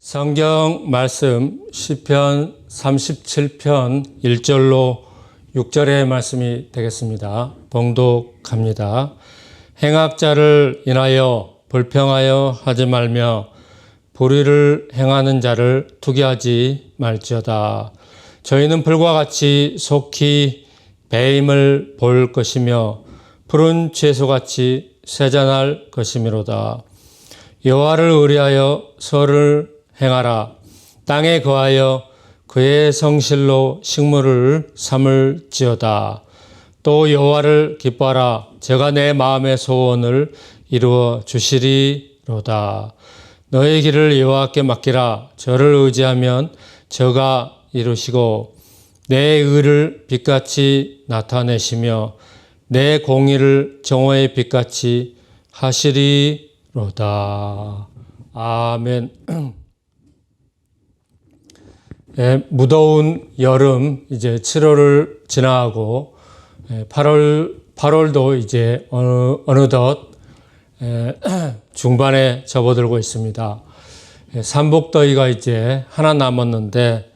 성경 말씀 시편 37편 1절로 6절의 말씀이 되겠습니다. 봉독합니다. 행악자를 인하여 불평하여 하지 말며 불의를 행하는 자를 투기하지 말지어다. 저희는 불과 같이 속히 배임을 볼 것이며 푸른 채소같이 세잔할 것이미로다. 여호와를 의뢰하여 설을 행하라. 땅에 거하여 그의 성실로 식물을 삼을지어다. 또 여호와를 기뻐하라. 저가 내 마음의 소원을 이루어 주시리로다. 너의 길을 여호와께 맡기라. 저를 의지하면 저가 이루시고 내 의를 빛같이 나타내시며 내 공의를 정오의 빛같이 하시리로다. 아멘. 무더운 여름 이제 7월을 지나고 8월도 이제 어느덧 중반에 접어들고 있습니다. 삼복더위가 이제 하나 남았는데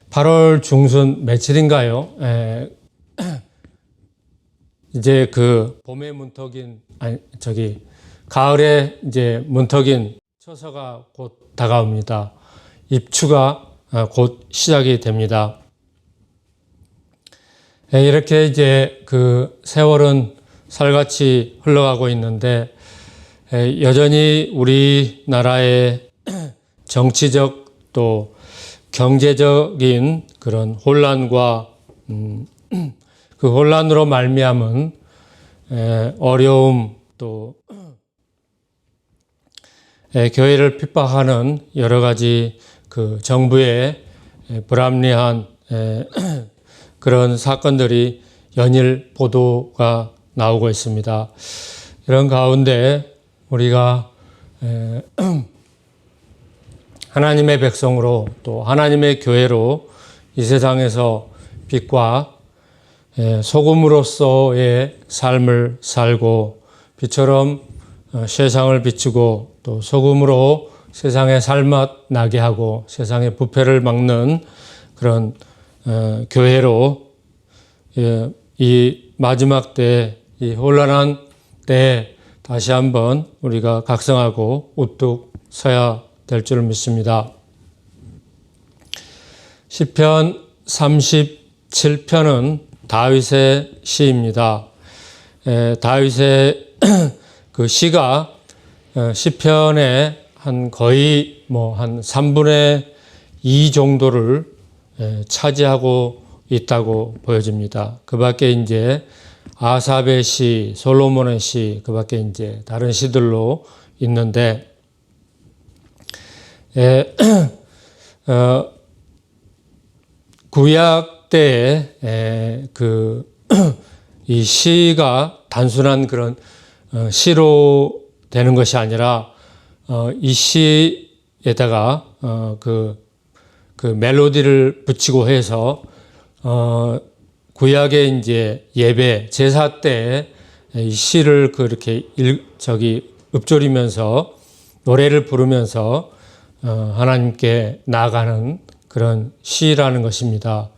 8월 중순 며칠인가요? 이제 그 봄의 문턱인 가을의 이제 문턱인 처서가 곧 다가옵니다. 입추가 곧 시작이 됩니다. 이렇게 이제 그 세월은 살같이 흘러가고 있는데 여전히 우리나라의 정치적 또 경제적인 그런 혼란과 그 혼란으로 말미암은 어려움 또 교회를 핍박하는 여러 가지 그 정부의 불합리한 그런 사건들이 연일 보도가 나오고 있습니다. 이런 가운데 우리가 하나님의 백성으로 또 하나님의 교회로 이 세상에서 빛과 소금으로서의 삶을 살고 빛처럼 세상을 비추고 또 소금으로 세상에 살맛 나게 하고 세상의 부패를 막는 그런 교회로 이 마지막 때, 이 혼란한 때에 다시 한번 우리가 각성하고 우뚝 서야 될 줄 믿습니다. 시편 37편은 다윗의 시입니다. 다윗의 그 시가 시편의 한 거의 한 3분의 2 정도를 차지하고 있다고 보여집니다. 그 밖에 이제 아삽의 시, 솔로몬의 시, 그 밖에 이제 다른 시들로 있는데, 구약 때에 이 시가 단순한 그런 시로 되는 것이 아니라 이 시에다가 그 멜로디를 붙이고 해서 구약의 이제 예배 제사 때 이 시를 그렇게 읊조리면서 노래를 부르면서 하나님께 나아가는 그런 시라는 것입니다.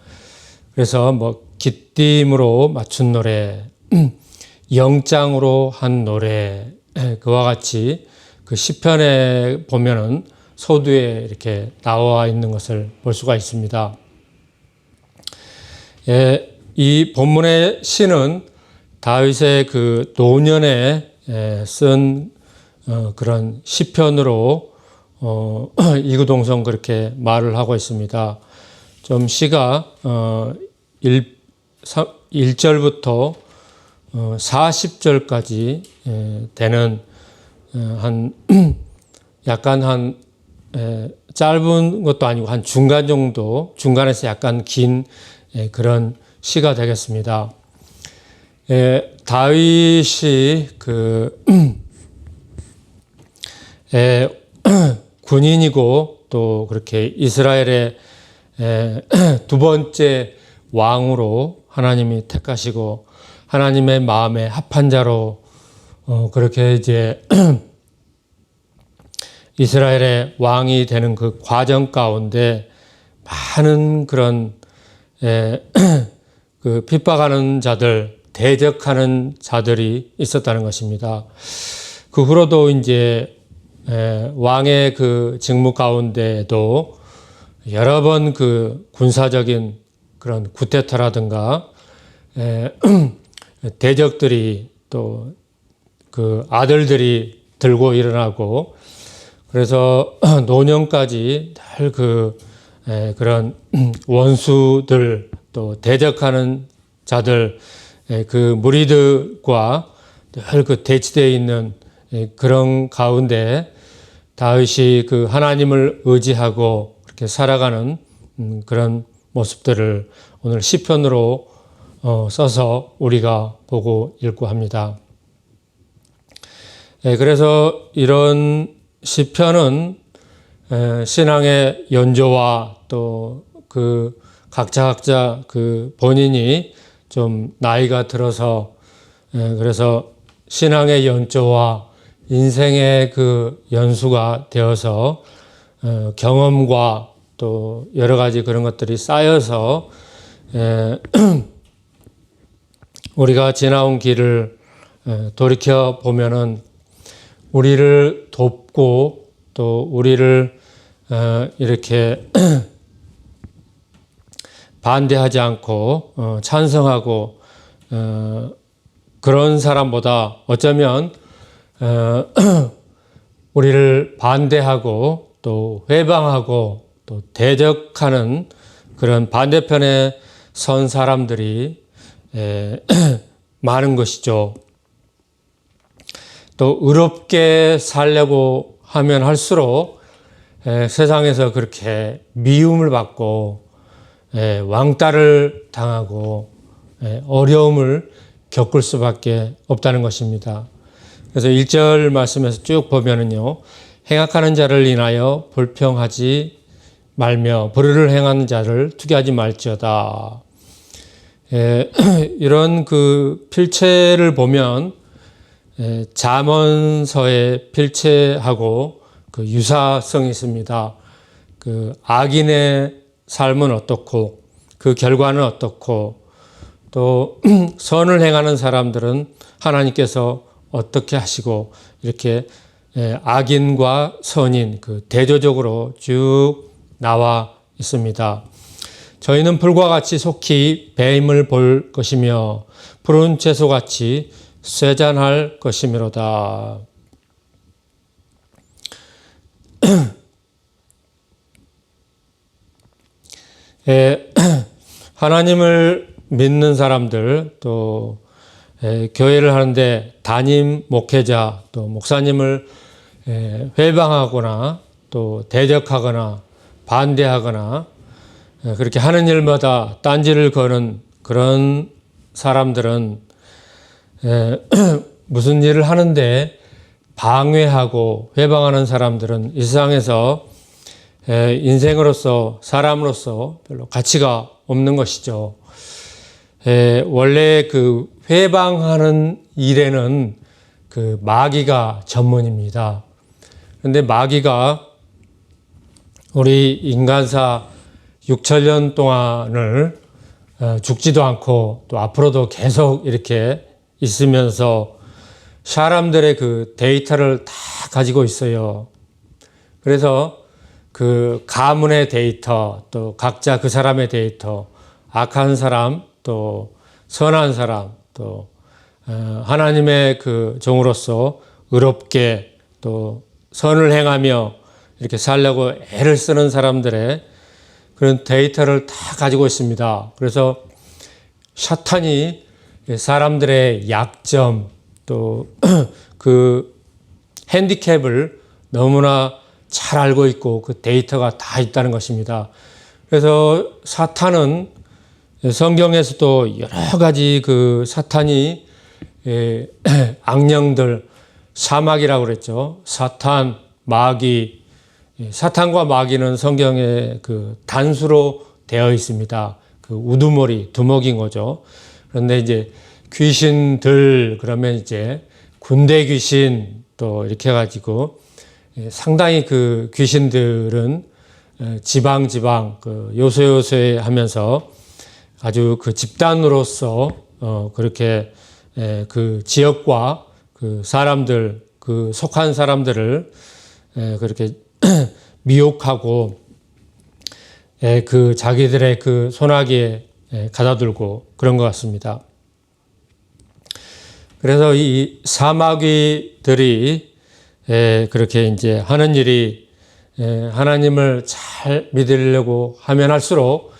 그래서 기띔으로 맞춘 노래, 영장으로 한 노래, 그와 같이 그 시편에 보면은 소두에 이렇게 나와 있는 것을 볼 수가 있습니다. 이 본문의 시는 다윗의 그 노년에 쓴 그런 시편으로 이구동성 그렇게 말을 하고 있습니다. 좀 시가 1절부터 40절까지 되는 약간 짧은 것도 아니고 한 중간 정도, 중간에서 약간 긴 그런 시가 되겠습니다. 다윗이 군인이고 또 그렇게 이스라엘의 두 번째 왕으로 하나님이 택하시고 하나님의 마음에 합한 자로 그렇게 이제 이스라엘의 왕이 되는 그 과정 가운데 많은 그런 그 핍박하는 자들, 대적하는 자들이 있었다는 것입니다. 그 후로도 이제 왕의 그 직무 가운데에도 여러 번 그 군사적인 그런 쿠데타라든가 대적들이 또 그 아들들이 들고 일어나고 그래서 노년까지 늘 그런 원수들 또 대적하는 자들 그 무리들과 늘 그 대치되어 있는 그런 가운데 다윗이 그 하나님을 의지하고 그렇게 살아가는 그런 모습들을 오늘 시편으로 써서 우리가 보고 읽고 합니다. 그래서 이런 시편은 신앙의 연조와 또 그 각자 그 본인이 좀 나이가 들어서 그래서 신앙의 연조와 인생의 그 연수가 되어서 경험과 또 여러 가지 그런 것들이 쌓여서 우리가 지나온 길을 돌이켜 보면은 우리를 돕고 또 우리를 이렇게 반대하지 않고 찬성하고 그런 사람보다 어쩌면 우리를 반대하고 또 회방하고 또 대적하는 그런 반대편에 선 사람들이 많은 것이죠. 또 의롭게 살려고 하면 할수록 세상에서 그렇게 미움을 받고 왕따를 당하고 어려움을 겪을 수밖에 없다는 것입니다. 그래서 1절 말씀에서 쭉 보면은요, 행악하는 자를 인하여 불평하지 말며 불의를 행하는 자를 투기하지 말지어다. 이런 그 필체를 보면 잠언서의 필체하고 그 유사성이 있습니다. 그 악인의 삶은 어떻고 그 결과는 어떻고 또 선을 행하는 사람들은 하나님께서 어떻게 하시고 이렇게 악인과 선인 그 대조적으로 쭉 나와 있습니다. 저희는 불과 같이 속히 뱀을 볼 것이며 푸른 채소같이 쇠잔할 것이미로다. 하나님을 믿는 사람들 또 교회를 하는데 담임 목회자 또 목사님을 회방하거나 또 대적하거나 반대하거나 그렇게 하는 일마다 딴지를 거는 그런 사람들은 무슨 일을 하는데 방해하고 회방하는 사람들은 이 세상에서 인생으로서 사람으로서 별로 가치가 없는 것이죠. 원래 그 회방하는 일에는 그 마귀가 전문입니다. 그런데 마귀가 우리 인간사 6천년 동안을 죽지도 않고 또 앞으로도 계속 이렇게 있으면서 사람들의 그 데이터를 다 가지고 있어요. 그래서 그 가문의 데이터, 또 각자 그 사람의 데이터, 악한 사람, 또 선한 사람, 또 하나님의 그 종으로서 의롭게 또 선을 행하며 이렇게 살려고 애를 쓰는 사람들의 그런 데이터를 다 가지고 있습니다. 그래서 사탄이 사람들의 약점 또 그 핸디캡을 너무나 잘 알고 있고 그 데이터가 다 있다는 것입니다. 그래서 사탄은 성경에서도 여러 가지 그 사탄이 악령들 사마귀라고 그랬죠. 사탄, 마귀, 사탄과 마귀는 성경에 그 단수로 되어 있습니다. 그 우두머리, 두목인 거죠. 그런데 이제 귀신들 그러면 이제 군대 귀신 또 이렇게 해가지고 상당히 그 귀신들은 지방 그 요소요소에 하면서 아주 그 집단으로서 그렇게 그 지역과 그 사람들 그 속한 사람들을 그렇게 미혹하고 그 자기들의 그 손아귀에 가다들고 그런 것 같습니다. 그래서 이 사마귀들이 그렇게 이제 하는 일이 하나님을 잘 믿으려고 하면 할수록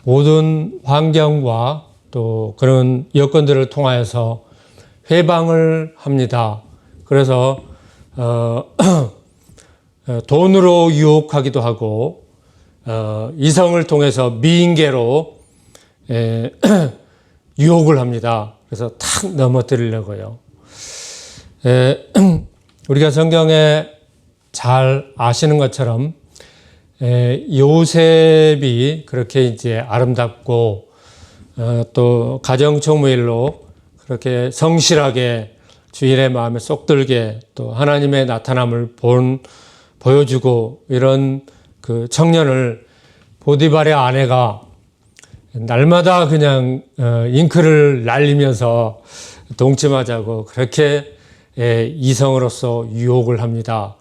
모든 환경과 또 그런 여건들을 통하여서 회방을 합니다. 그래서 돈으로 유혹하기도 하고 이성을 통해서 미인계로 유혹을 합니다. 그래서 탁 넘어뜨리려고요. 우리가 성경에 잘 아시는 것처럼 요셉이 그렇게 이제 아름답고 또 가정총무일로 그렇게 성실하게 주인의 마음에 쏙 들게 또 하나님의 나타남을 보여주고 이런 그 청년을 보디발의 아내가 날마다 그냥 잉크를 날리면서 동침하자고 그렇게 이성으로서 유혹을 합니다.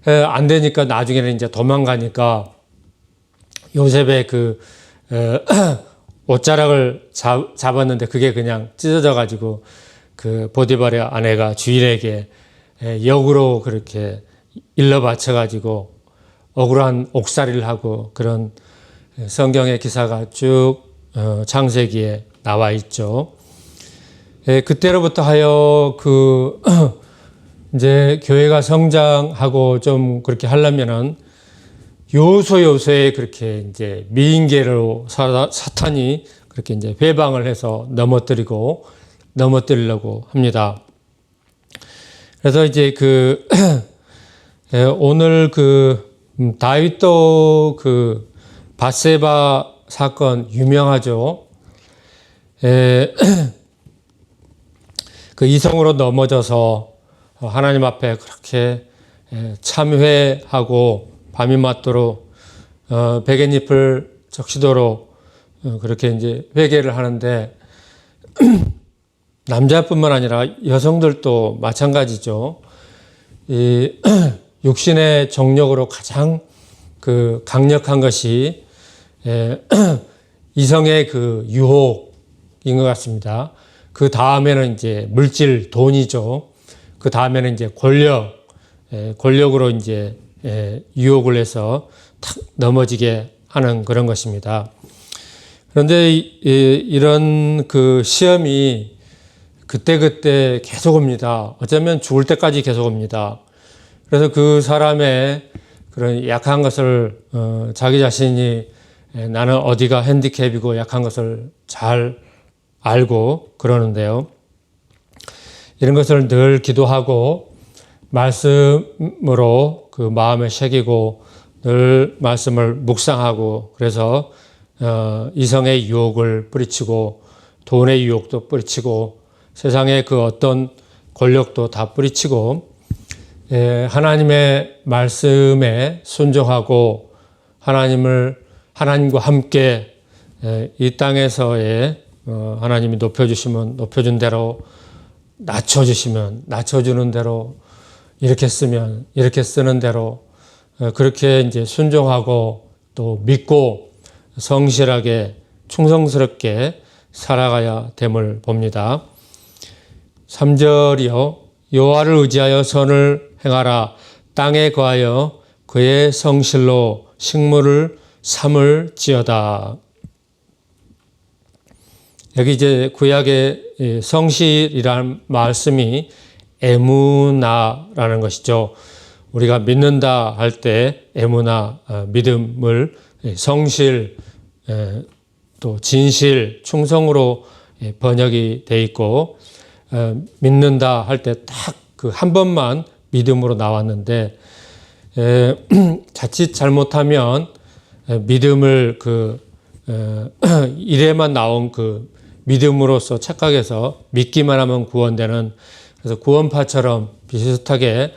안 되니까 나중에는 이제 도망가니까 요셉의 그 옷자락을 잡았는데 그게 그냥 찢어져 가지고 그 보디발의 아내가 주인에게 역으로 그렇게 일러 바쳐 가지고 억울한 옥살이를 하고 그런 성경의 기사가 쭉 창세기에 나와 있죠. 그때로부터 하여 그 이제 교회가 성장하고 좀 그렇게 하려면은 요소요소에 그렇게 이제 미인계로 사탄이 그렇게 이제 회방을 해서 넘어뜨리려고 합니다. 그래서 이제 그 오늘 그 다윗도 그 밧세바 사건 유명하죠. 그 이성으로 넘어져서 하나님 앞에 그렇게 참회하고 밤이 맞도록 베갯잎을 적시도록 그렇게 이제 회개를 하는데 남자뿐만 아니라 여성들도 마찬가지죠. 이 육신의 정욕으로 가장 그 강력한 것이 이성의 그 유혹인 것 같습니다. 그 다음에는 이제 물질, 돈이죠. 그 다음에는 이제 권력으로 이제 유혹을 해서 탁 넘어지게 하는 그런 것입니다. 그런데 이런 그 시험이 그때그때 계속 옵니다. 어쩌면 죽을 때까지 계속 옵니다. 그래서 그 사람의 그런 약한 것을 자기 자신이 나는 어디가 핸디캡이고 약한 것을 잘 알고 그러는데요. 이런 것을 늘 기도하고 말씀으로 그 마음에 새기고 늘 말씀을 묵상하고 그래서 이성의 유혹을 뿌리치고 돈의 유혹도 뿌리치고 세상의 그 어떤 권력도 다 뿌리치고 하나님의 말씀에 순종하고 하나님과 함께 이 땅에서의 하나님이 높여주시면 높여준 대로 낮춰주시면 낮춰주는 대로 이렇게 쓰면 이렇게 쓰는 대로 그렇게 이제 순종하고 또 믿고 성실하게 충성스럽게 살아가야 됨을 봅니다. 3절이요. 여호와를 의지하여 선을 행하라. 땅에 거하여 그의 성실로 식물을 삼을지어다. 여기 이제 구약의 성실이라는 말씀이 에무나라는 것이죠. 우리가 믿는다 할 때 에무나 믿음을 성실 또 진실 충성으로 번역이 돼 있고 믿는다 할 때 딱 그 한 번만 믿음으로 나왔는데 자칫 잘못하면 믿음을 그 일에만 나온 그 믿음으로서 착각해서 믿기만 하면 구원되는 그래서 구원파처럼 비슷하게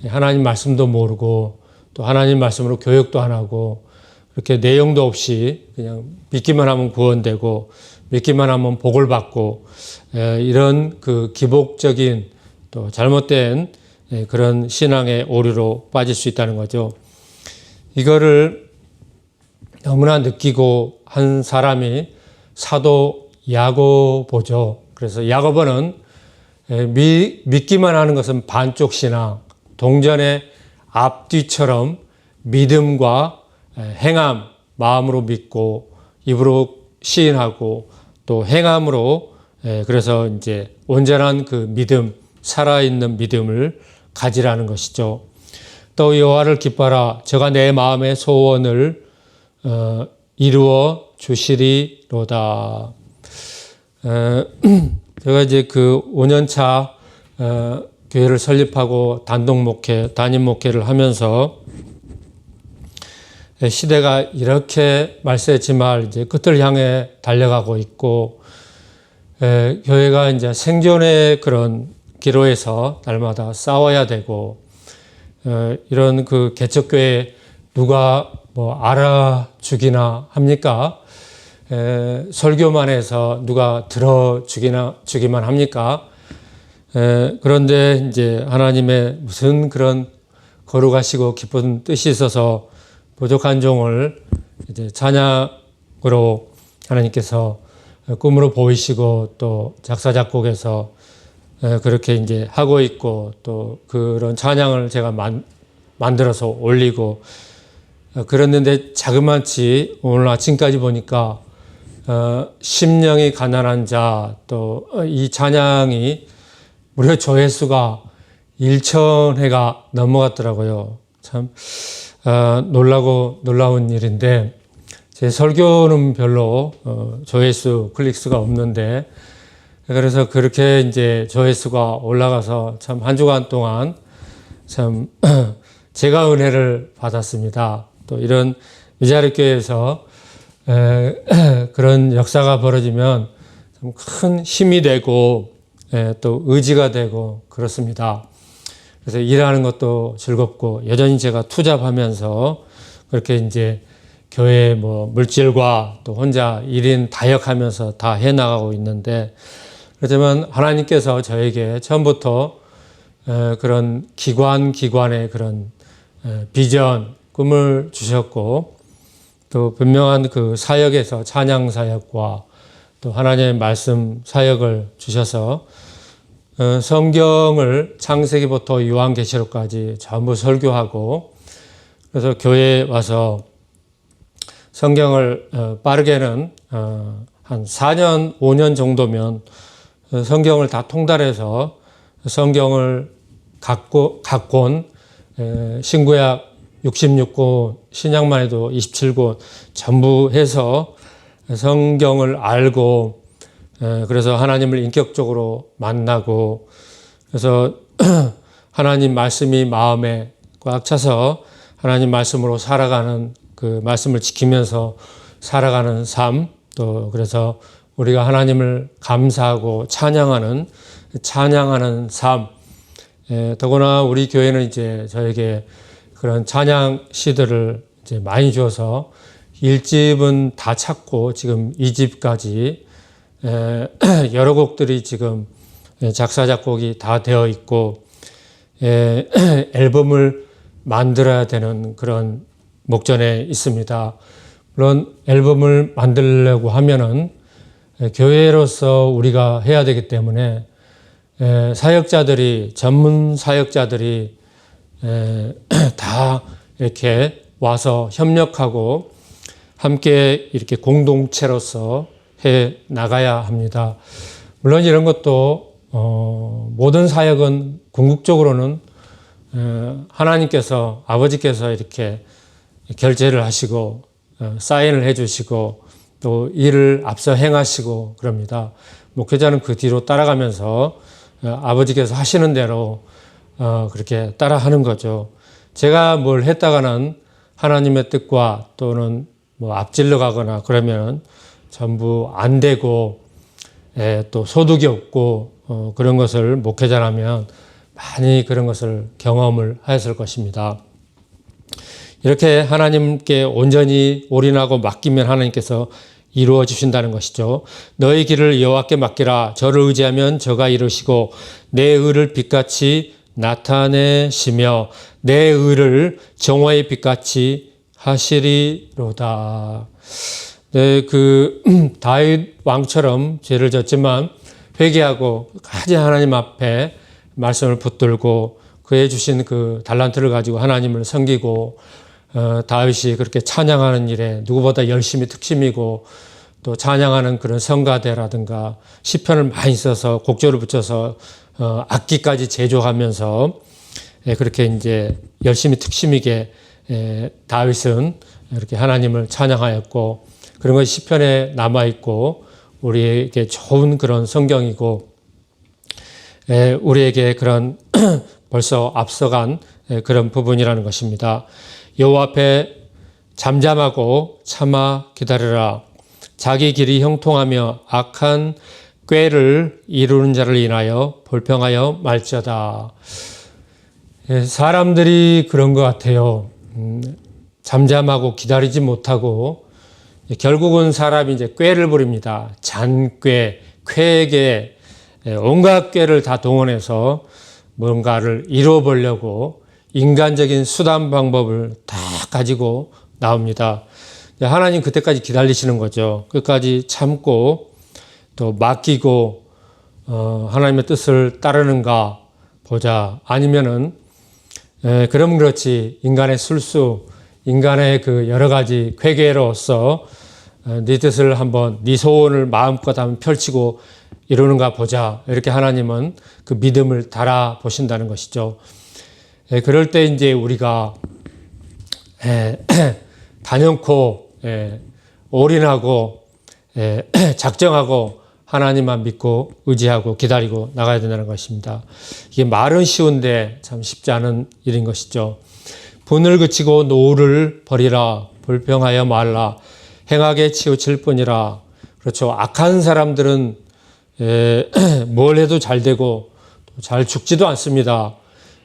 하나님 말씀도 모르고 또 하나님 말씀으로 교육도 안 하고 그렇게 내용도 없이 그냥 믿기만 하면 구원되고 믿기만 하면 복을 받고 이런 그 기복적인 또 잘못된 그런 신앙의 오류로 빠질 수 있다는 거죠. 이거를 너무나 느끼고 한 사람이 사도 야고보죠. 그래서 야고보는 믿기만 하는 것은 반쪽 신앙, 동전의 앞뒤처럼 믿음과 행함, 마음으로 믿고 입으로 시인하고 또 행함으로 그래서 이제 온전한 그 믿음, 살아있는 믿음을 가지라는 것이죠. 또 여호와를 기뻐하라. 저가 내 마음의 소원을 이루어 주시리로다. 제가 이제 그 5년차 교회를 설립하고 단독 목회, 담임 목회를 하면서 시대가 이렇게 말세지말 이제 끝을 향해 달려가고 있고, 교회가 이제 생존의 그런 기로에서 날마다 싸워야 되고, 이런 그 개척교회 누가 뭐 알아주기나 합니까? 설교만 해서 누가 들어주기만 합니까? 그런데 이제 하나님의 무슨 그런 거룩하시고 기쁜 뜻이 있어서 부족한 종을 이제 찬양으로 하나님께서 꿈으로 보이시고 또 작사 작곡해서 그렇게 이제 하고 있고 또 그런 찬양을 제가 만들어서 올리고 그랬는데 자그마치 오늘 아침까지 보니까 심령이 가난한 자 또 이 찬양이 무려 조회수가 1,000회가 넘어갔더라고요. 참 놀라운 일인데 제 설교는 별로 조회수 클릭수가 없는데 그래서 그렇게 이제 조회수가 올라가서 참 한 주간 동안 참 제가 은혜를 받았습니다. 또 이런 미자립 교회에서 그런 역사가 벌어지면 참 큰 힘이 되고 또 의지가 되고 그렇습니다. 그래서 일하는 것도 즐겁고 여전히 제가 투잡하면서 그렇게 이제 교회 뭐 물질과 또 혼자 1인 다역하면서 다 해나가고 있는데 그렇지만 하나님께서 저에게 처음부터 그런 기관의 그런 비전, 꿈을 주셨고 또 분명한 그 사역에서 찬양 사역과 또 하나님의 말씀 사역을 주셔서 성경을 창세기부터 요한계시록까지 전부 설교하고 그래서 교회에 와서 성경을 빠르게는 한 4년, 5년 정도면 성경을 다 통달해서 성경을 각권 신구약 66권, 신약만 해도 27권 전부 해서 성경을 알고 그래서 하나님을 인격적으로 만나고 그래서 하나님 말씀이 마음에 꽉 차서 하나님 말씀으로 살아가는 그 말씀을 지키면서 살아가는 삶 또 그래서 우리가 하나님을 감사하고 찬양하는 삶 더구나 우리 교회는 이제 저에게 그런 찬양 시들을 이제 많이 주어서 1집은 다 찾고 지금 2집까지 여러 곡들이 지금 작사 작곡이 다 되어 있고 앨범을 만들어야 되는 그런 목전에 있습니다. 물론 앨범을 만들려고 하면은 교회로서 우리가 해야 되기 때문에 사역자들이 전문 사역자들이 다 이렇게 와서 협력하고 함께 이렇게 공동체로서 해 나가야 합니다. 물론 이런 것도 모든 사역은 궁극적으로는 하나님께서 아버지께서 이렇게 결제를 하시고 사인을 해주시고 또 일을 앞서 행하시고 그럽니다. 목회자는 그 뒤로 따라가면서 아버지께서 하시는 대로 그렇게 따라하는 거죠. 제가 뭘 했다가는 하나님의 뜻과 또는 뭐 앞질러 가거나 그러면 전부 안 되고 또 소득이 없고 그런 것을 목회자라면 많이 그런 것을 경험을 하였을 것입니다. 이렇게 하나님께 온전히 올인하고 맡기면 하나님께서 이루어 주신다는 것이죠. 너희 길을 여호와께 맡기라. 저를 의지하면 저가 이루시고 내 의를 빛같이 나타내시며 내 의를 정화의 빛같이 하시리로다. 네, 다윗 왕처럼 죄를 졌지만 회개하고 가지 하나님 앞에 말씀을 붙들고 그에 주신 그 달란트를 가지고 하나님을 섬기고 다윗이 그렇게 찬양하는 일에 누구보다 열심히 특심이고 또 찬양하는 그런 성가대라든가 시편을 많이 써서 곡조를 붙여서 악기까지 제조하면서 그렇게 이제 열심히 특심이게 다윗은 이렇게 하나님을 찬양하였고 그런 것이 시편에 남아 있고 우리에게 좋은 그런 성경이고 우리에게 그런 벌써 앞서간 그런 부분이라는 것입니다. 여호와 앞에 잠잠하고 참아 기다리라. 자기 길이 형통하며 악한 꾀를 이루는 자를 인하여 불평하여 말지어다. 사람들이 그런 것 같아요. 잠잠하고 기다리지 못하고 결국은 사람이 이제 꾀를 부립니다. 잔꾀, 쾌계, 온갖 꾀를 다 동원해서 뭔가를 이루어 보려고 인간적인 수단 방법을 다 가지고 나옵니다. 하나님 그때까지 기다리시는 거죠. 끝까지 참고 또 맡기고 하나님의 뜻을 따르는가 보자. 아니면은 그러면 그렇지 인간의 술수, 인간의 그 여러 가지 쾌계로서 네 뜻을 한번 네 소원을 마음껏 한번 펼치고 이루는가 보자. 이렇게 하나님은 그 믿음을 달아 보신다는 것이죠. 그럴 때 이제 우리가 단연코 올인하고 작정하고 하나님만 믿고 의지하고 기다리고 나가야 된다는 것입니다. 이게 말은 쉬운데 참 쉽지 않은 일인 것이죠. 분을 그치고 노를 버리라. 불평하여 말라. 행하게 치우칠 뿐이라. 그렇죠. 악한 사람들은 뭘 해도 잘 되고 잘 죽지도 않습니다.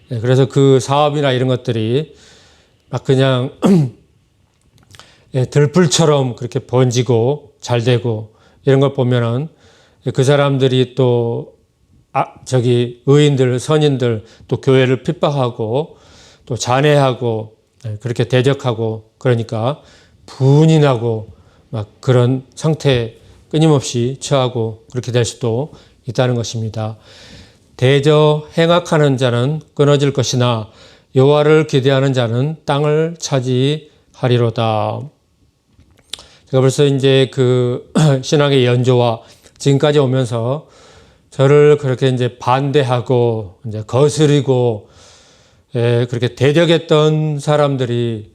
그래서 그 사업이나 이런 것들이 막 그냥 들불처럼 그렇게 번지고 잘 되고 이런 걸 보면은 그 사람들이 또 의인들, 선인들 또 교회를 핍박하고 또 잔해하고 그렇게 대적하고 그러니까 분이 나고 막 그런 상태에 끊임없이 처하고 그렇게 될 수도 있다는 것입니다. 대저 행악하는 자는 끊어질 것이나 여호와를 기대하는 자는 땅을 차지하리로다. 제가 벌써 이제 그 신앙의 연조와 지금까지 오면서 저를 그렇게 이제 반대하고 이제 거스리고 그렇게 대적했던 사람들이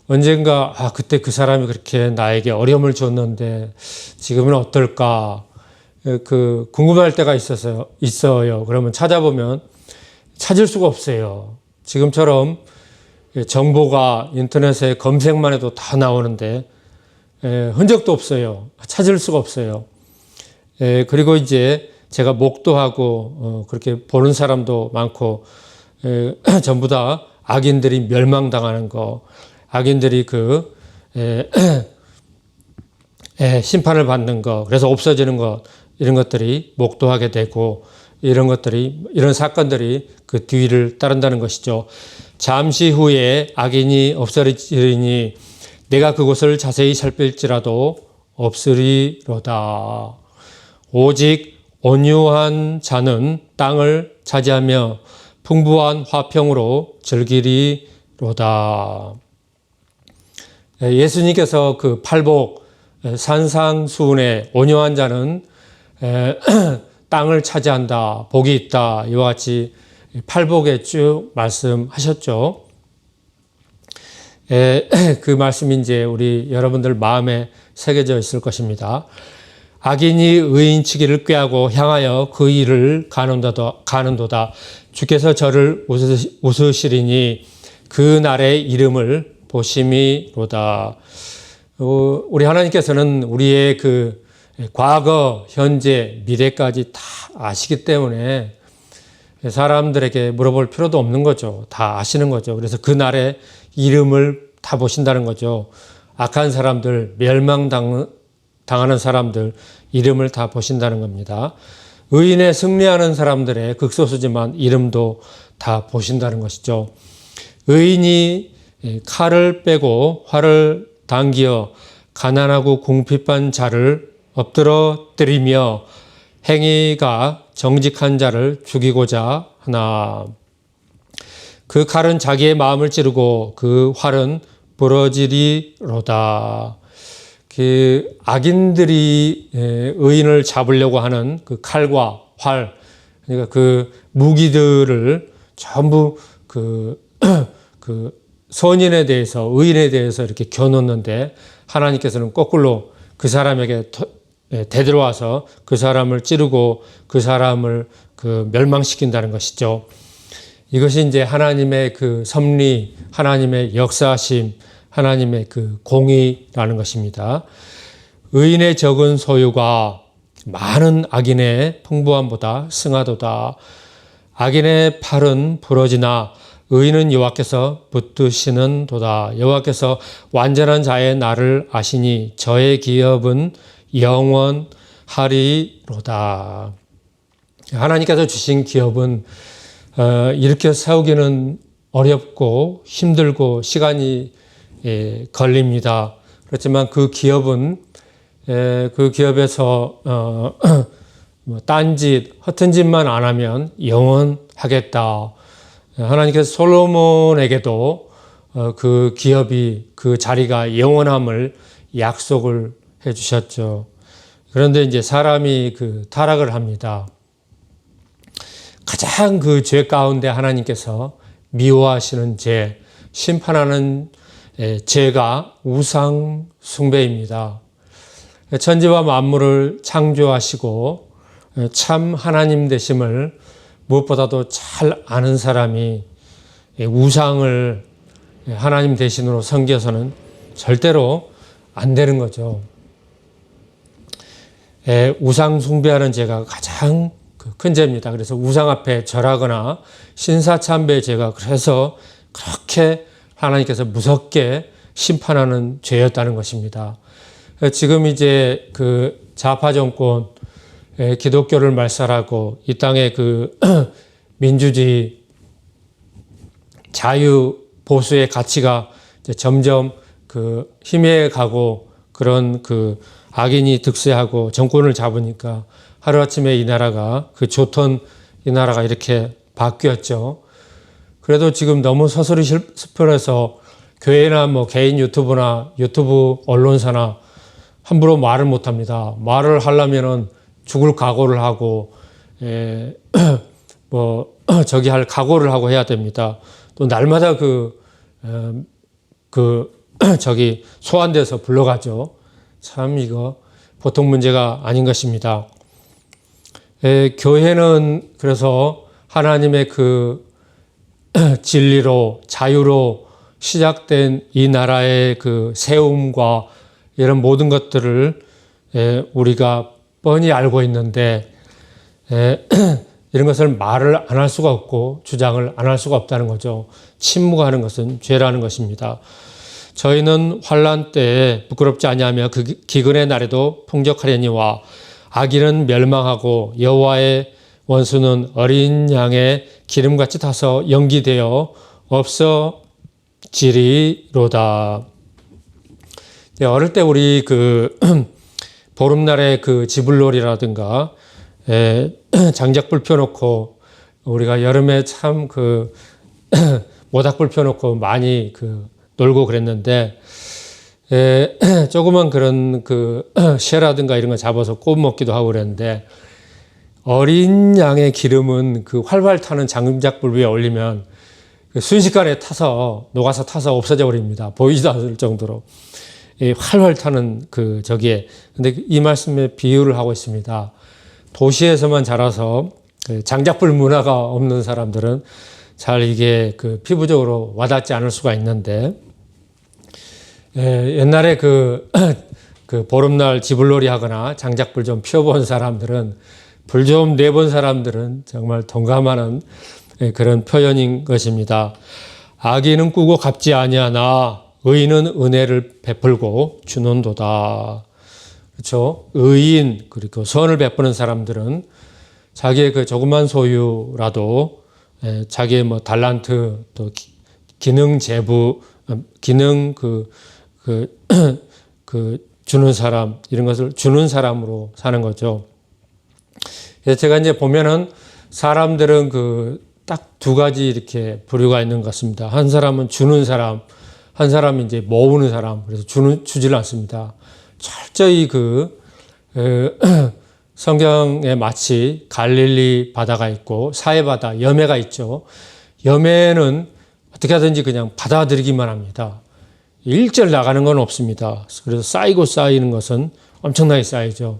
언젠가 그때 그 사람이 그렇게 나에게 어려움을 줬는데 지금은 어떨까 궁금할 때가 있어요. 그러면 찾아보면 찾을 수가 없어요. 지금처럼 정보가 인터넷에 검색만 해도 다 나오는데 흔적도 없어요. 찾을 수가 없어요. 그리고 이제 제가 목도하고 그렇게 보는 사람도 많고 전부 다 악인들이 멸망당하는 거, 악인들이 심판을 받는 거, 그래서 없어지는 거 이런 것들이 목도하게 되고 이런 사건들이 그 뒤를 따른다는 것이죠. 잠시 후에 악인이 없어지리니 내가 그곳을 자세히 살필지라도 없으리로다. 오직 온유한 자는 땅을 차지하며 풍부한 화평으로 즐기리로다. 예수님께서 그 팔복 산상수훈에 온유한 자는 땅을 차지한다, 복이 있다 이와 같이 팔복에 쭉 말씀하셨죠. 그 말씀이 이제 우리 여러분들 마음에 새겨져 있을 것입니다. 악인이 의인치기를 꾀하고 향하여 그 일을 가는도다. 주께서 저를 웃으시리니 그 날의 이름을 보심이로다. 우리 하나님께서는 우리의 그 과거, 현재, 미래까지 다 아시기 때문에 사람들에게 물어볼 필요도 없는 거죠. 다 아시는 거죠. 그래서 그날의 이름을 다 보신다는 거죠. 악한 사람들, 멸망당하는 사람들 이름을 다 보신다는 겁니다. 의인에 승리하는 사람들의 극소수지만 이름도 다 보신다는 것이죠. 의인이 칼을 빼고 활을 당기어 가난하고 궁핍한 자를 엎드러뜨리며 행위가 정직한 자를 죽이고자 하나. 그 칼은 자기의 마음을 찌르고 그 활은 부러지리로다. 그 악인들이 의인을 잡으려고 하는 그 칼과 활, 그러니까 그 무기들을 전부 그 선인에 대해서, 의인에 대해서 이렇게 겨놓는데 하나님께서는 거꾸로 그 사람에게 되돌아와서 그 사람을 찌르고 그 사람을 멸망시킨다는 것이죠. 이것이 이제 하나님의 그 섭리, 하나님의 역사심, 하나님의 그 공의라는 것입니다. 의인의 적은 소유가 많은 악인의 풍부함보다 승하도다. 악인의 팔은 부러지나 의인은 여호와께서 붙드시는 도다. 여호와께서 완전한 자의 날을 아시니 저의 기업은 영원하리로다. 하나님께서 주신 기업은 이렇게 세우기는 어렵고 힘들고 시간이 걸립니다. 그렇지만 그 기업은 그 기업에서 딴짓, 허튼 짓만 안 하면 영원하겠다. 하나님께서 솔로몬에게도 그 기업이, 그 자리가 영원함을 약속을 해 주셨죠. 그런데 이제 사람이 타락을 합니다. 가장 그 죄 가운데 하나님께서 미워하시는 죄, 심판하는 죄가 우상 숭배입니다. 천지와 만물을 창조하시고 참 하나님 되심을 무엇보다도 잘 아는 사람이 우상을 하나님 대신으로 섬겨서는 절대로 안 되는 거죠. 우상 숭배하는 죄가 가장 큰 죄입니다. 그래서 우상 앞에 절하거나 신사참배의 죄가 그래서 그렇게 하나님께서 무섭게 심판하는 죄였다는 것입니다. 지금 이제 그 좌파 정권, 기독교를 말살하고 이 땅의 그 민주주의, 자유, 보수의 가치가 이제 점점 희미해가고 그런 악인이 득세하고 정권을 잡으니까 하루아침에 이 나라가, 조선 이 나라가 이렇게 바뀌었죠. 그래도 지금 너무 서슬이 스폰해서 교회나 개인 유튜브나 유튜브 언론사나 함부로 말을 못 합니다. 말을 하려면은 죽을 각오를 하고, 저기 할 각오를 하고 해야 됩니다. 또 날마다 저기 소환돼서 불러가죠. 참 이거 보통 문제가 아닌 것입니다. 교회는 그래서 하나님의 진리로, 자유로 시작된 이 나라의 세움과 이런 모든 것들을 우리가 뻔히 알고 있는데 이런 것을 말을 안 할 수가 없고 주장을 안 할 수가 없다는 거죠. 침묵하는 것은 죄라는 것입니다. 저희는 환난 때에 부끄럽지 아니하며 그 기근의 날에도 풍족하려니와 악인은 멸망하고 여호와의 원수는 어린 양의 기름같이 타서 연기되어 없어지리로다. 어릴 때 우리 보름날에 지불놀이라든가 장작불 펴놓고 우리가 여름에 참 모닥불 펴놓고 많이 놀고 그랬는데 조그만 그런 새라든가 이런 거 잡아서 구워 먹기도 하고 그랬는데 어린 양의 기름은 활활 타는 장작불 위에 올리면 순식간에 녹아서 타서 없어져 버립니다. 보이지도 않을 정도로 활활 타는 저기에. 근데 이 말씀에 비유를 하고 있습니다. 도시에서만 자라서 장작불 문화가 없는 사람들은 잘 이게 피부적으로 와닿지 않을 수가 있는데 옛날에 그 보름날 지불놀이 하거나 장작불 좀 피워본 사람들은, 불 좀 내본 사람들은 정말 동감하는 그런 표현인 것입니다. 악인은 꾸고 갚지 아니하나 의인은 은혜를 베풀고 주는도다. 그렇죠? 의인 그리고 선을 베푸는 사람들은 자기의 그 조그만 소유라도 자기의 뭐 달란트 또 기능 제부 기능 주는 사람 이런 것을 주는 사람으로 사는 거죠. 그래서 제가 이제 보면은 사람들은 딱 두 가지 이렇게 부류가 있는 것 같습니다. 한 사람은 주는 사람, 한 사람은 이제 모으는 사람. 그래서 주지를 않습니다. 철저히 성경에 마치 갈릴리 바다가 있고 사해 바다, 여매가 있죠. 여매는 어떻게 하든지 그냥 받아들이기만 합니다. 일절 나가는 건 없습니다. 그래서 쌓이고 쌓이는 것은 엄청나게 쌓이죠.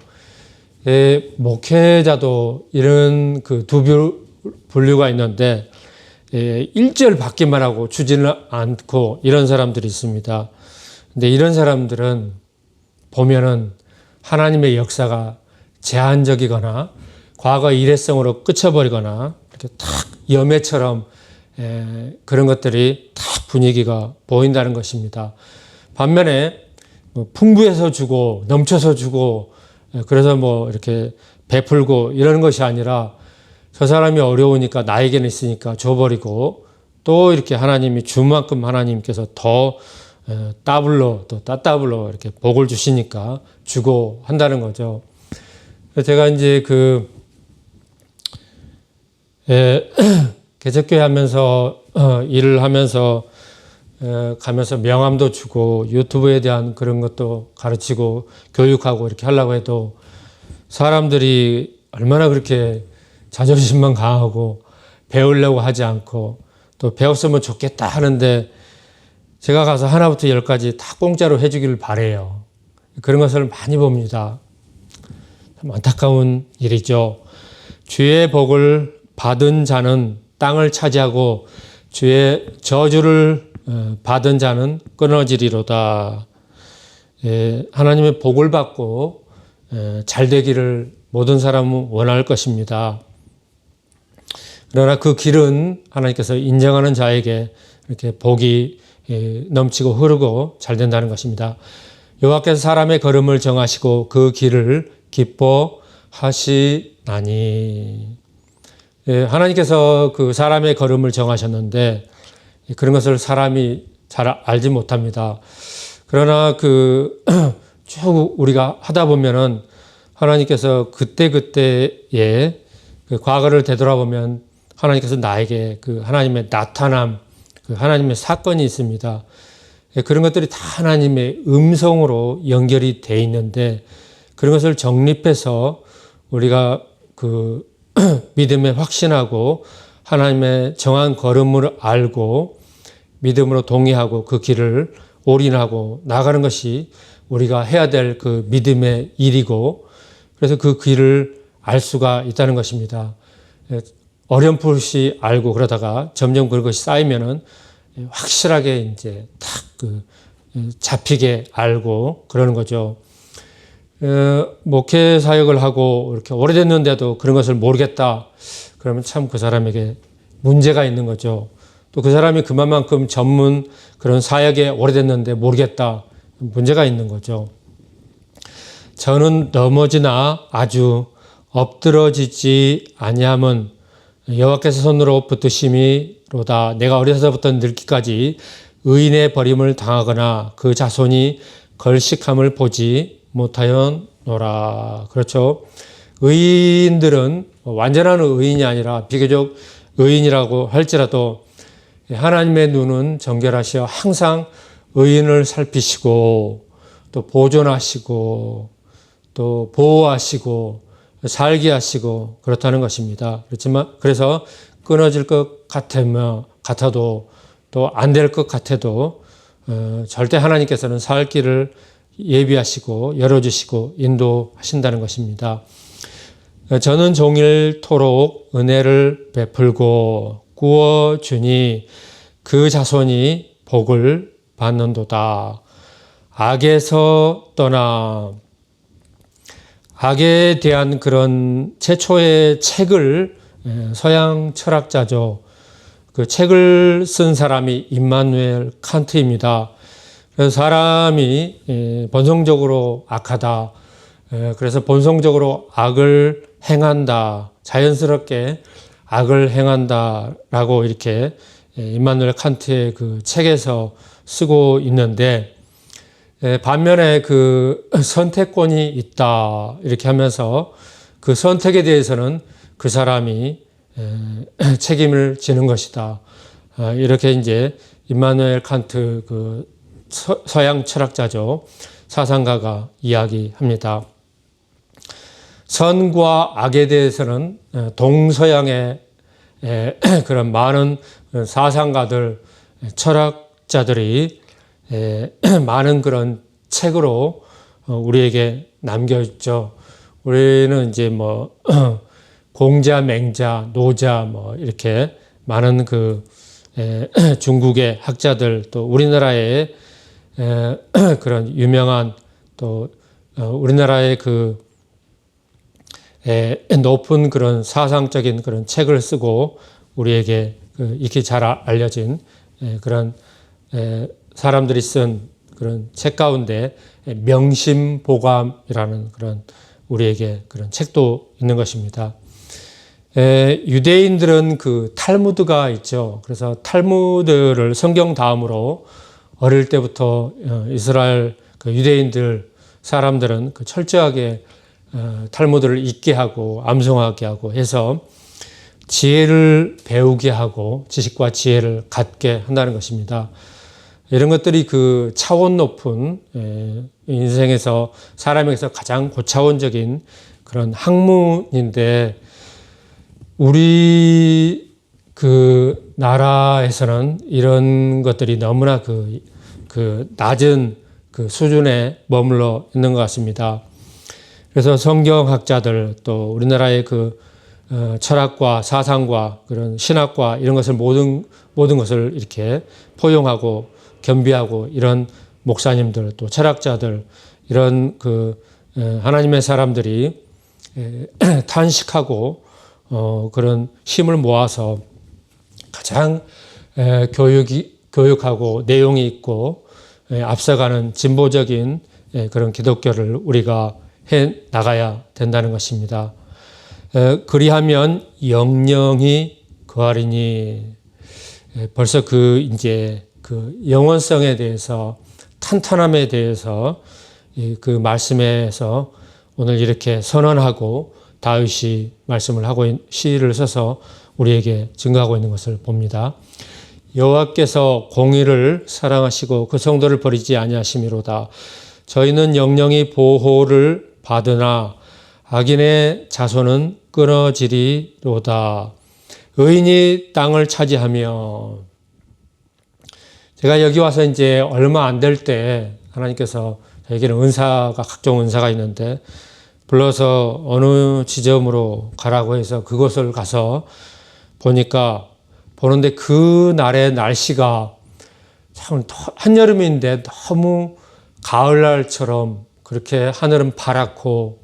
목회자도 이런 두 분류가 있는데, 일절 받기만 하고 주지는 않고 이런 사람들이 있습니다. 근데 이런 사람들은 보면은 하나님의 역사가 제한적이거나 과거 일회성으로 끝쳐버리거나 이렇게 탁 여매처럼 그런 것들이 탁 분위기가 보인다는 것입니다. 반면에 풍부해서 주고 넘쳐서 주고 그래서 뭐 이렇게 베풀고 이러는 것이 아니라 저 사람이 어려우니까 나에게는 있으니까 줘버리고 또 이렇게 하나님이 준 만큼 하나님께서 더 더블로 또 따따블로 이렇게 복을 주시니까 주고 한다는 거죠. 제가 이제 개척교회 하면서 일을 하면서 가면서 명함도 주고 유튜브에 대한 그런 것도 가르치고 교육하고 이렇게 하려고 해도 사람들이 얼마나 그렇게 자존심만 강하고 배우려고 하지 않고 또 배웠으면 좋겠다 하는데 제가 가서 하나부터 열까지 다 공짜로 해주기를 바래요. 그런 것을 많이 봅니다. 참 안타까운 일이죠. 주의 복을 받은 자는 땅을 차지하고 주의 저주를 받은 자는 끊어지리로다. 하나님의 복을 받고 잘 되기를 모든 사람은 원할 것입니다. 그러나 그 길은 하나님께서 인정하는 자에게 이렇게 복이 넘치고 흐르고 잘 된다는 것입니다. 여호와께서 사람의 걸음을 정하시고 그 길을 기뻐하시나니. 하나님께서 그 사람의 걸음을 정하셨는데 그런 것을 사람이 잘 알지 못합니다. 그러나 쭉 우리가 하다 보면은 하나님께서 그때그때의 과거를 되돌아보면 하나님께서 나에게 하나님의 나타남, 하나님의 사건이 있습니다. 그런 것들이 다 하나님의 음성으로 연결이 돼 있는데 그런 것을 정립해서 우리가 믿음에 확신하고 하나님의 정한 걸음을 알고 믿음으로 동의하고 그 길을 올인하고 나가는 것이 우리가 해야 될 믿음의 일이고 그래서 그 길을 알 수가 있다는 것입니다. 어렴풋이 알고 그러다가 점점 그것이 쌓이면은 확실하게 이제 탁 잡히게 알고 그러는 거죠. 목회 사역을 하고 이렇게 오래됐는데도 그런 것을 모르겠다. 그러면 참 그 사람에게 문제가 있는 거죠. 또 그 사람이 그만큼 전문 그런 사역에 오래됐는데 모르겠다. 문제가 있는 거죠. 저는 넘어지나 아주 엎드러지지 아니함은 여호와께서 손으로 붙드심이로다. 내가 어려서부터 늙기까지 의인의 버림을 당하거나 그 자손이 걸식함을 보지 못하였노라. 그렇죠. 의인들은 완전한 의인이 아니라 비교적 의인이라고 할지라도 하나님의 눈은 정결하시어 항상 의인을 살피시고 또 보존하시고 또 보호하시고 살게 하시고 그렇다는 것입니다. 그렇지만 그래서 끊어질 것 같아도 또 안 될 것 같아도 절대 하나님께서는 살 길을 예비하시고 열어주시고 인도하신다는 것입니다. 저는 종일토록 은혜를 베풀고 구워주니 그 자손이 복을 받는도다. 악에서 떠나. 악에 대한 그런 최초의 책을 서양 철학자죠. 그 책을 쓴 사람이 임마누엘 칸트입니다. 그래서 사람이 본성적으로 악하다. 그래서 본성적으로 악을 행한다. 자연스럽게 악을 행한다라고 이렇게 임마누엘 칸트의 그 책에서 쓰고 있는데, 반면에 그 선택권이 있다 이렇게 하면서 그 선택에 대해서는 그 사람이 책임을 지는 것이다. 이렇게 이제 임마누엘 칸트 그 서양 철학자죠. 사상가가 이야기합니다. 선과 악에 대해서는 동서양의 그런 많은 사상가들, 철학자들이 많은 그런 책으로 우리에게 남겨있죠. 우리는 이제 뭐 공자, 맹자, 노자 뭐 이렇게 많은 그 중국의 학자들, 또 우리나라의 그런 유명한 또 우리나라의 그 높은 그런 사상적인 그런 책을 쓰고 우리에게 익히 잘 알려진 그런 사람들이 쓴 그런 책 가운데 명심보감이라는 그런 우리에게 그런 책도 있는 것입니다. 유대인들은 그 탈무드가 있죠. 그래서 탈무드를 성경 다음으로 어릴 때부터 이스라엘 그 유대인들 사람들은 그 철저하게 탈무드를 읽게 하고 암송하게 하고 해서 지혜를 배우게 하고 지식과 지혜를 갖게 한다는 것입니다. 이런 것들이 그 차원 높은 인생에서 사람에게서 가장 고차원적인 그런 학문인데, 우리 그 나라에서는 이런 것들이 너무나 그 낮은 그 수준에 머물러 있는 것 같습니다. 그래서 성경학자들, 또 우리나라의 그 철학과 사상과 그런 신학과 이런 것을 모든 것을 이렇게 포용하고 겸비하고 이런 목사님들, 또 철학자들, 이런 그 하나님의 사람들이 탄식하고 그런 힘을 모아서 가장 교육하고 내용이 있고 앞서가는 진보적인 그런 기독교를 우리가 해 나가야 된다는 것입니다. 그리하면 영영이 거하리니. 벌써 이제 그 영원성에 대해서, 탄탄함에 대해서 그 말씀에서 오늘 이렇게 선언하고 다윗이 말씀을 하고 시를 써서 우리에게 증거하고 있는 것을 봅니다. 여호와께서 공의를 사랑하시고 그 성도를 버리지 아니하심이로다. 저희는 영영이 보호를 받으나 악인의 자손은 끊어지리로다. 의인이 땅을 차지하며. 제가 여기 와서 이제 얼마 안 될 때 하나님께서 저에게는 각종 은사가 있는데 불러서 어느 지점으로 가라고 해서 그곳을 가서 보는데 그 날의 날씨가 참 한여름인데 너무 가을날처럼 그렇게 하늘은 파랗고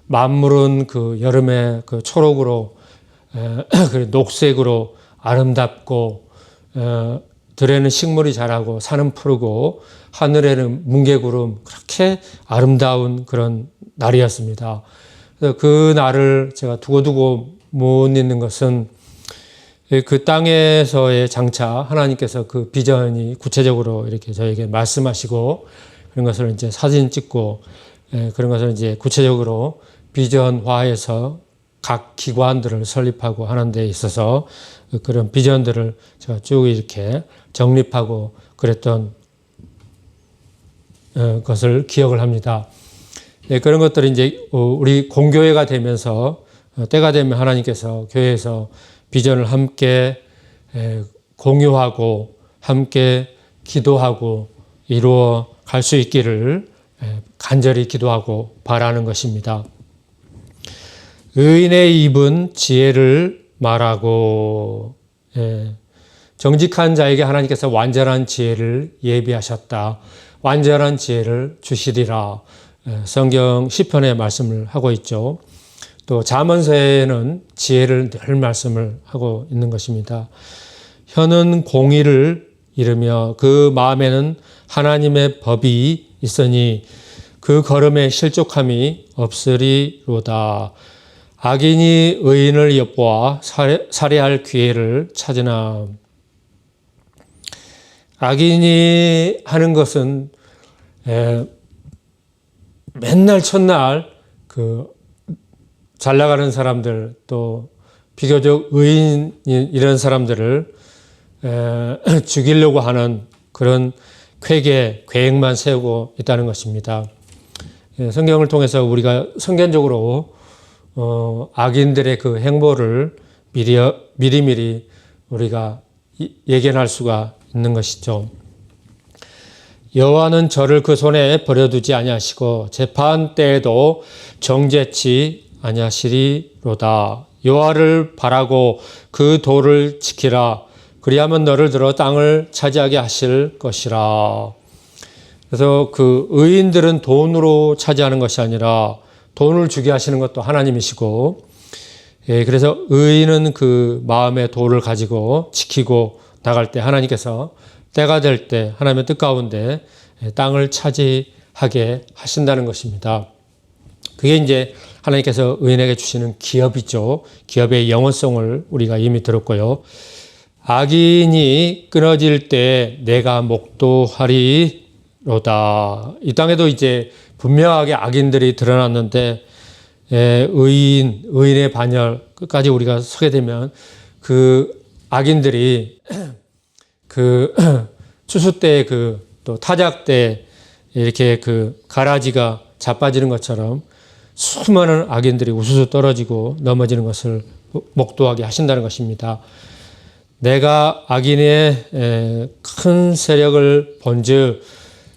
만물은 그 여름의 그 초록으로 녹색으로 아름답고 들에는 식물이 자라고 산은 푸르고 하늘에는 뭉게구름, 그렇게 아름다운 그런 날이었습니다. 그래서 그 날을 제가 두고두고 못 잊는 것은 그 땅에서의 장차 하나님께서 그 비전이 구체적으로 이렇게 저에게 말씀하시고 그런 것을 이제 사진 찍고 그런 것을 이제 구체적으로 비전화해서 각 기관들을 설립하고 하는 데 있어서 그런 비전들을 제가 쭉 이렇게 정립하고 그랬던 것을 기억을 합니다. 그런 것들이 이제 우리 공교회가 되면서 때가 되면 하나님께서 교회에서 비전을 함께 공유하고 함께 기도하고 이루어 갈 수 있기를 간절히 기도하고 바라는 것입니다. 의인의 입은 지혜를 말하고. 정직한 자에게 하나님께서 완전한 지혜를 예비하셨다. 완전한 지혜를 주시리라. 성경 시편의 말씀을 하고 있죠. 또 잠언서에는 지혜를 늘 말씀을 하고 있는 것입니다. 혀는 공의를 이르며 그 마음에는 하나님의 법이 있으니 그 걸음에 실족함이 없으리로다. 악인이 의인을 엿보아 살해할 기회를 찾으나. 악인이 하는 것은 맨날 첫날 잘 나가는 사람들, 또 비교적 의인 이런 사람들을 죽이려고 하는 그런 계획만 세우고 있다는 것입니다. 성경을 통해서 우리가 선견적으로 악인들의 그 행보를 미리미리 우리가 예견할 수가 있는 것이죠. 여호와는 저를 그 손에 버려두지 아니하시고 재판 때에도 정죄치 아니하시리로다. 여호와를 바라고 그 도를 지키라. 그리하면 너를 들어 땅을 차지하게 하실 것이라. 그래서 그 의인들은 돈으로 차지하는 것이 아니라 돈을 주게 하시는 것도 하나님이시고, 그래서 의인은 그 마음의 도를 가지고 지키고 나갈 때 하나님께서 때가 될 때 하나님의 뜻 가운데 땅을 차지하게 하신다는 것입니다. 그게 이제 하나님께서 의인에게 주시는 기업이죠. 기업의 영원성을 우리가 이미 들었고요. 악인이 끊어질 때 내가 목도하리로다. 이 땅에도 이제 분명하게 악인들이 드러났는데 의인의 반열 끝까지 우리가 서게 되면 그 악인들이 그 추수 때 또 타작 때 이렇게 그 가라지가 자빠지는 것처럼 수많은 악인들이 우수수 떨어지고 넘어지는 것을 목도하게 하신다는 것입니다. 내가 악인의 큰 세력을 본즉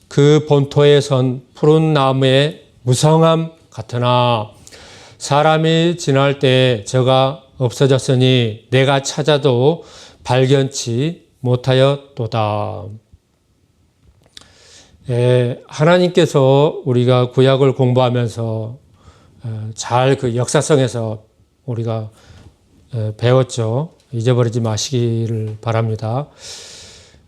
그 본토에 선 푸른 나무의 무성함 같으나 사람이 지날 때 저가 없어졌으니 내가 찾아도 발견치 못하였도다. 하나님께서 우리가 구약을 공부하면서 잘 그 역사성에서 우리가 배웠죠. 잊어버리지 마시기를 바랍니다.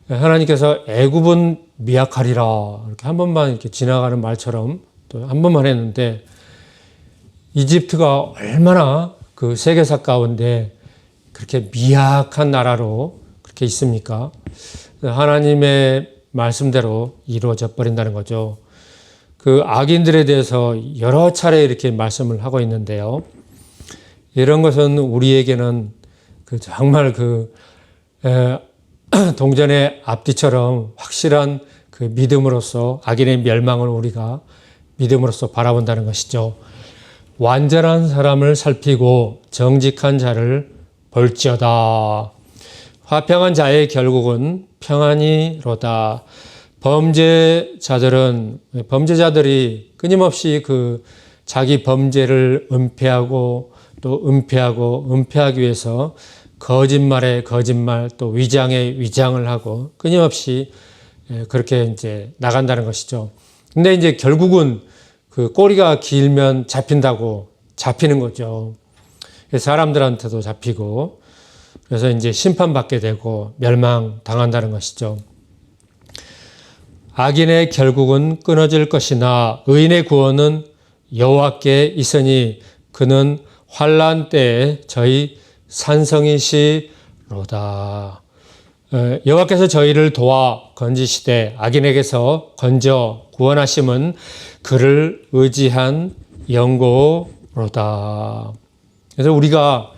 하나님께서 애굽은 미약하리라 이렇게 한 번만 이렇게 지나가는 말처럼 또 한 번만 했는데 이집트가 얼마나 그 세계사 가운데 그렇게 미약한 나라로 그렇게 있습니까? 하나님의 말씀대로 이루어져 버린다는 거죠. 그 악인들에 대해서 여러 차례 이렇게 말씀을 하고 있는데요. 이런 것은 우리에게는 정말 동전의 앞뒤처럼 확실한 그 믿음으로써 악인의 멸망을 우리가 믿음으로써 바라본다는 것이죠. 완전한 사람을 살피고 정직한 자를 볼지어다. 화평한 자의 결국은 평안이로다. 범죄자들이 끊임없이 자기 범죄를 은폐하고 또 은폐하기 위해서 거짓말에 거짓말 또 위장에 위장을 하고 끊임없이 그렇게 이제 나간다는 것이죠. 근데 이제 결국은 그 꼬리가 길면 잡힌다고 잡히는 거죠. 사람들한테도 잡히고 그래서 이제 심판받게 되고 멸망당한다는 것이죠. 악인의 결국은 끊어질 것이나 의인의 구원은 여호와께 있으니 그는 환난 때에 저희 산성이시로다. 여호와께서 저희를 도와 건지시되 악인에게서 건져 구원하심은 그를 의지한 영고로다. 그래서 우리가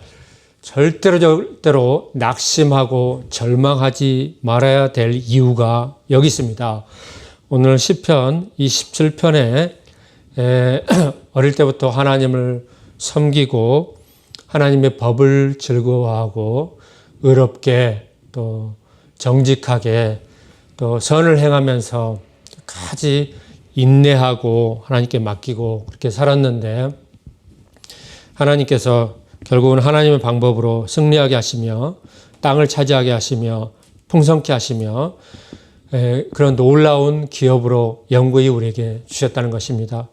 절대로 낙심하고 절망하지 말아야 될 이유가 여기 있습니다. 오늘 시편 27편에 어릴 때부터 하나님을 섬기고 하나님의 법을 즐거워하고 의롭게 또 정직하게 또 선을 행하면서 끝까지 인내하고 하나님께 맡기고 그렇게 살았는데 하나님께서 결국은 하나님의 방법으로 승리하게 하시며 땅을 차지하게 하시며 풍성케 하시며 그런 놀라운 기업으로 영구히 우리에게 주셨다는 것입니다.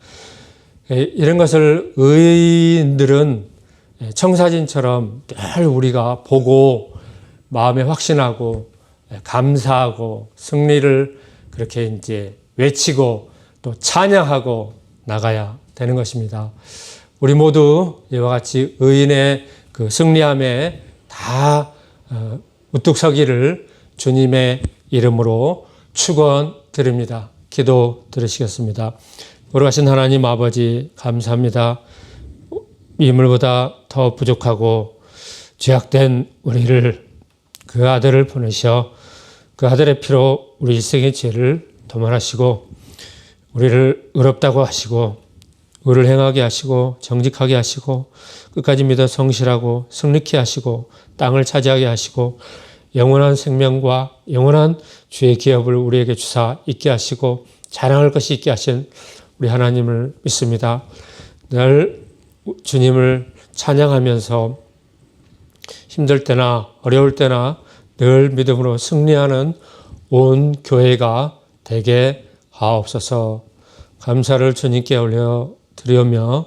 이런 것을 의인들은 청사진처럼 늘 우리가 보고 마음에 확신하고 감사하고 승리를 그렇게 이제 외치고 또 찬양하고 나가야 되는 것입니다. 우리 모두 이와 같이 의인의 그 승리함에 다 우뚝 서기를 주님의 이름으로 축원드립니다. 기도 들으시겠습니다. 거룩하신 하나님 아버지 감사합니다. 미물보다 더 부족하고 죄악된 우리를 그 아들을 보내셔 그 아들의 피로 우리 일생의 죄를 도말하시고 우리를 의롭다고 하시고 의를 행하게 하시고 정직하게 하시고 끝까지 믿어 성실하고 승리케 하시고 땅을 차지하게 하시고 영원한 생명과 영원한 주의 기업을 우리에게 주사 있게 하시고 자랑할 것이 있게 하신 우리 하나님을 믿습니다. 늘 주님을 찬양하면서 힘들 때나 어려울 때나 늘 믿음으로 승리하는 온 교회가 되게 하옵소서. 감사를 주님께 올려드리며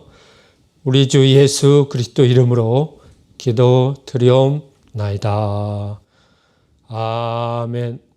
우리 주 예수 그리스도 이름으로 기도드리옵나이다. 아멘.